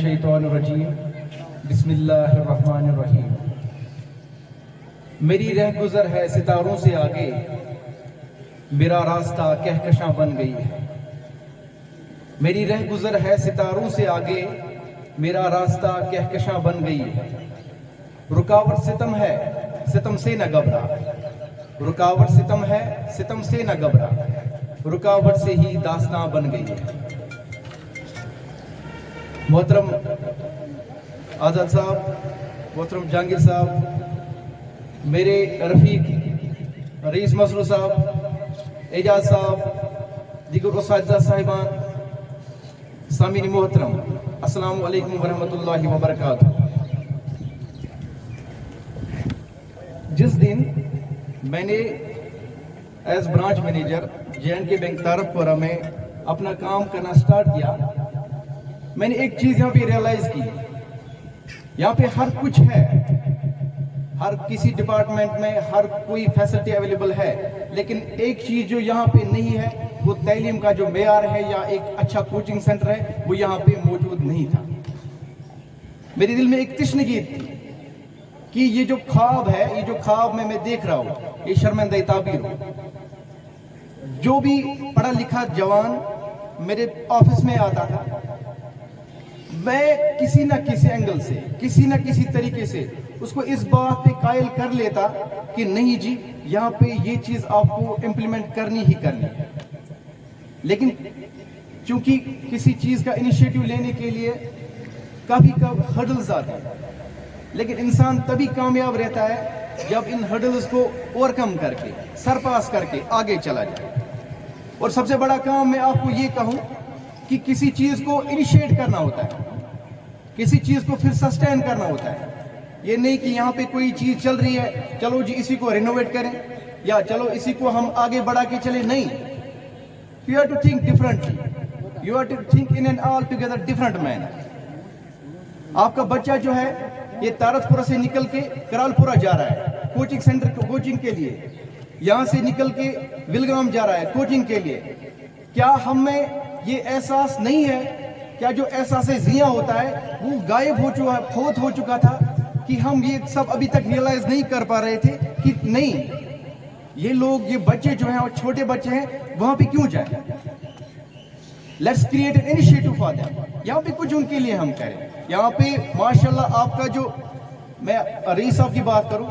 الشیطان الرجیم بسم اللہ الرحمن الرحیم۔ میری رہ گزر ہے ستاروں سے آگے، میرا راستہ کہکشاں بن گئی ہے۔ میری رہ گزر ہے ستاروں سے آگے، میرا راستہ کہکشاں بن گئی ہے۔ رکاوٹ ستم ہے، ستم سے نہ گھبرا، رکاوٹ ستم ہے، ستم سے نہ گھبرا، رکاوٹ سے ہی داستاں بن گئی ہے۔ محترم آزاد صاحب، محترم جہانگیر صاحب، میرے رفیق رئیس مسرور صاحب، اعجاز صاحب، دیگر اساتذہ صاحبان، سامعین محترم، السلام علیکم ورحمۃ اللہ وبرکاتہ۔ جس دن میں نے as branch manager JNK bank Tariq پورہ میں اپنا کام کرنا سٹارٹ کیا، میں نے ایک چیز یہاں پہ ریئلائز کی، یہاں پہ ہر کچھ ہے، ہر کسی ڈپارٹمنٹ میں ہر کوئی فیسلٹی اویلیبل ہے، لیکن ایک چیز جو یہاں پہ نہیں ہے وہ تعلیم کا جو معیار ہے یا ایک اچھا کوچنگ سینٹر ہے، وہ یہاں پہ موجود نہیں تھا۔ میرے دل میں ایک تشنگی تھی کہ یہ جو خواب ہے، یہ جو خواب میں دیکھ رہا ہوں، یہ شرمندہ تعبیر ہو۔ جو بھی پڑھا لکھا جوان میرے آفس میں آتا تھا، میں کسی نہ کسی اینگل سے، کسی نہ کسی طریقے سے اس کو اس بات پہ قائل کر لیتا کہ نہیں جی، یہاں پہ یہ چیز آپ کو امپلیمنٹ کرنی ہی کرنی ہے۔ لیکن چونکہ کسی چیز کا انیشیٹو لینے کے لیے کبھی ہرڈلز آتے ہیں، لیکن انسان تبھی کامیاب رہتا ہے جب ان ہرڈلز کو اوورکم کر کے، سرپاس کر کے آگے چلا جائے۔ اور سب سے بڑا کام میں آپ کو یہ کہوں کہ کسی چیز کو انیشیٹ کرنا ہوتا ہے، کسی چیز کو پھر سسٹین کرنا ہوتا ہے۔ یہ نہیں کہ یہاں پہ کوئی چیز چل رہی ہے، چلو جی اسی کو رینوویٹ کریں یا چلو اسی کو ہم آگے بڑھا کے چلیں، نہیں۔ You have to think differently, you have to think in an altogether different manner. آپ کا بچہ جو ہے یہ تارت پورہ سے نکل کے کرال پورہ جا رہا ہے کوچنگ سینٹر کو کوچنگ کے لیے، یہاں سے نکل کے ولگرام جا رہا ہے کوچنگ کے لیے۔ کیا ہم میں یہ احساس نہیں ہے، کیا جو احساس ضیاء ہوتا ہے وہ غائب ہو چکا، فوت ہو چکا تھا، کہ ہم یہ سب ابھی تک ریئلائز نہیں کر پا رہے تھے کہ نہیں، یہ لوگ، یہ بچے جو ہیں اور چھوٹے بچے ہیں، وہاں پہ کیوں جائیں؟ Let's create an initiative for them, یہاں پہ کچھ ان کے لیے ہم کریں۔ یہاں پہ ماشاءاللہ آپ کا جو، میں رئیس صاحب کی بات کروں،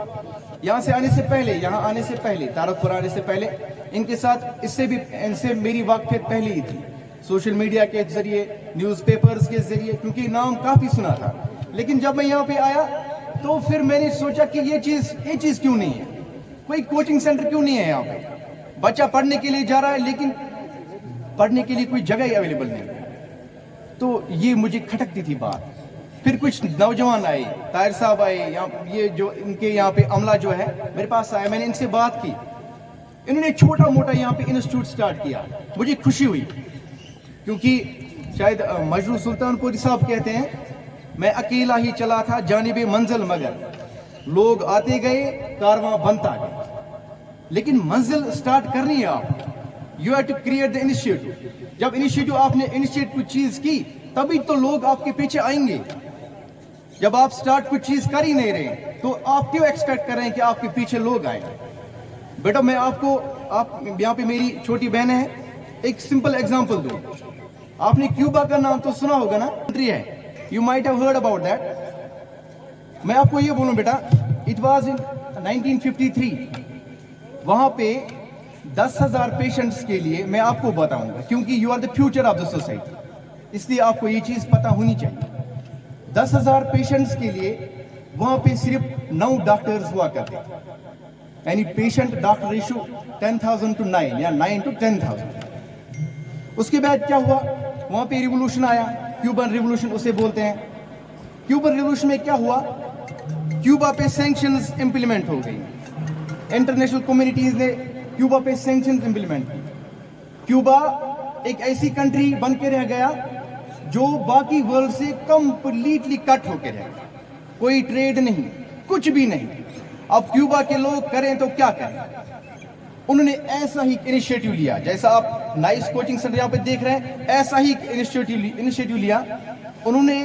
یہاں سے آنے سے پہلے، یہاں آنے سے پہلے، تارک پورہ آنے سے پہلے ان کے ساتھ ان سے میری واقفیت پہلے ہی تھی، سوشل میڈیا کے ذریعے، نیوز پیپرز کے ذریعے، کیونکہ نام کافی سنا تھا۔ لیکن جب میں یہاں پہ آیا تو پھر میں نے سوچا کہ یہ چیز کیوں نہیں ہے، کوئی کوچنگ سینٹر کیوں نہیں ہے یہاں پہ؟ بچہ پڑھنے کے لیے جا رہا ہے لیکن پڑھنے کے لیے کوئی جگہ ہی اویلیبل نہیں ہے۔ تو یہ مجھے کھٹکتی تھی بات۔ پھر کچھ نوجوان آئے، طاہر صاحب آئے، یہ جو ان کے یہاں پہ عملہ جو ہے میرے پاس آیا، میں نے ان سے بات کی، انہوں نے چھوٹا موٹا یہاں پہ انسٹیٹیوٹ سٹارٹ کیا۔ مجھے خوشی ہوئی، کیونکہ شاید مجروح سلطان پوری صاحب کہتے ہیں، میں اکیلا ہی چلا تھا جانب منزل، مگر لوگ آتے گئے، کارواں بنتا گیا۔ لیکن منزل سٹارٹ کرنی ہے آپ، you have to create the initiative. جب انیشیٹو آپ نے انیشیٹ کچھ چیز کی، تبھی تو لوگ آپ کے پیچھے آئیں گے۔ جب آپ سٹارٹ کچھ چیز کر ہی نہیں رہے تو آپ کیوں ایکسپیکٹ کر رہے ہیں کہ آپ کے پیچھے لوگ آئیں؟ بیٹا میں آپ کو، یہاں پہ میری چھوٹی بہن ہے، ایک سمپل ایگزامپل دوں۔ آپ نے کیوبا کا نام تو سنا ہوگا نا، کنٹری ہے، you might have heard about that. میں آپ کو یہ بولوں بیٹا، اٹ واز ان 1953، وہاں پہ 10,000 پیشنٹس کے لیے، میں آپ کو بتاؤں گا کیونکہ you are the future of the society, اس لیے آپ کو یہ چیز پتہ ہونی چاہیے۔ 10,000 پیشنٹس کے لیے وہاں پہ صرف 9 ڈاکٹرز ہوا کرتے، یعنی پیشنٹ ڈاکٹر ریشو 10,000 to 9 یا 9 to 10,000۔ اس کے بعد کیا ہوا، وہاں پہ ریولوشن آیا، کیوبن ریولوشن اسے بولتے ہیں۔ کیوبن ریولوشن میں کیا ہوا، کیوبا پہ سینکشنز امپلیمنٹ ہو گئی، انٹرنیشنل کمیونٹیز نے کیوبا پہ سینکشنز امپلیمنٹ کی۔ کیوبا ایک ایسی کنٹری بن کے رہ گیا جو باقی ورلڈ سے کمپلیٹلی کٹ ہو کے رہ گیا، کوئی ٹریڈ نہیں، کچھ بھی نہیں۔ اب کیوبا کے لوگ کریں تو کیا کریں؟ انہوں نے ایسا ہی انیشیٹو لیا، جیسا آپ نائس کوچنگ سینٹر یہاں پہ دیکھ رہے ہیں، ایسا ہی انیشیٹو لیا۔ انہوں نے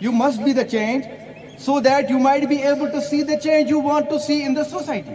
you must be the change so that you might be able to see the change you want to see in the society.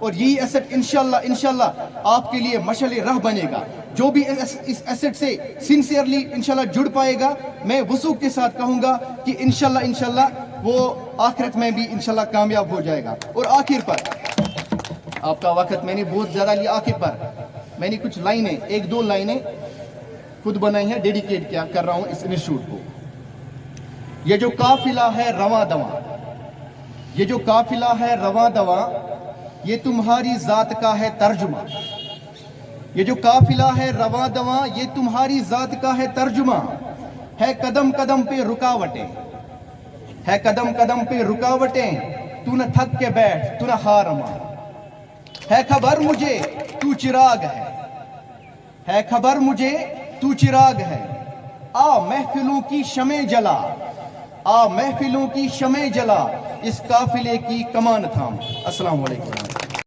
اور یہی ایسٹ انشاءاللہ آپ کے لیے مشعل راہ بنے گا. جو بھی اس ایسٹ سے سنسیئرلی انشاءاللہ جڑ پائے گا, میں وثوق کے ساتھ کہوں گا کہ انشاءاللہ وہ آخرت میں بھی انشاءاللہ کامیاب ہو جائے گا. اور آخر پر, آپ کا وقت میں نے بہت زیادہ لیا, آخر پر میں نے کچھ لائنیں, 1-2 لائنیں خود بنائی ہیں, ڈیڈیکیٹ کر رہا ہوں اس انسٹیٹیوٹ کو. یہ جو قافلہ ہے رواں دواں, یہ جو قافلہ ہے رواں دواں, یہ تمہاری ذات کا ہے ترجمہ. یہ جو قافلہ ہے رواں دواں, یہ تمہاری ذات کا ہے ترجمہ. ہے قدم قدم پہ رکاوٹیں, ہے قدم قدم پہ رکاوٹیں, تو نہ تھک کے بیٹھ, تو نہ ہار مان. ہے خبر مجھے تو چراغ ہے خبر مجھے تو چراغ ہے. آ محفلوں کی شمع جلا, آ محفلوں کی شمع جلا, اس قافلے کی کمان تھام. السلام علیکم.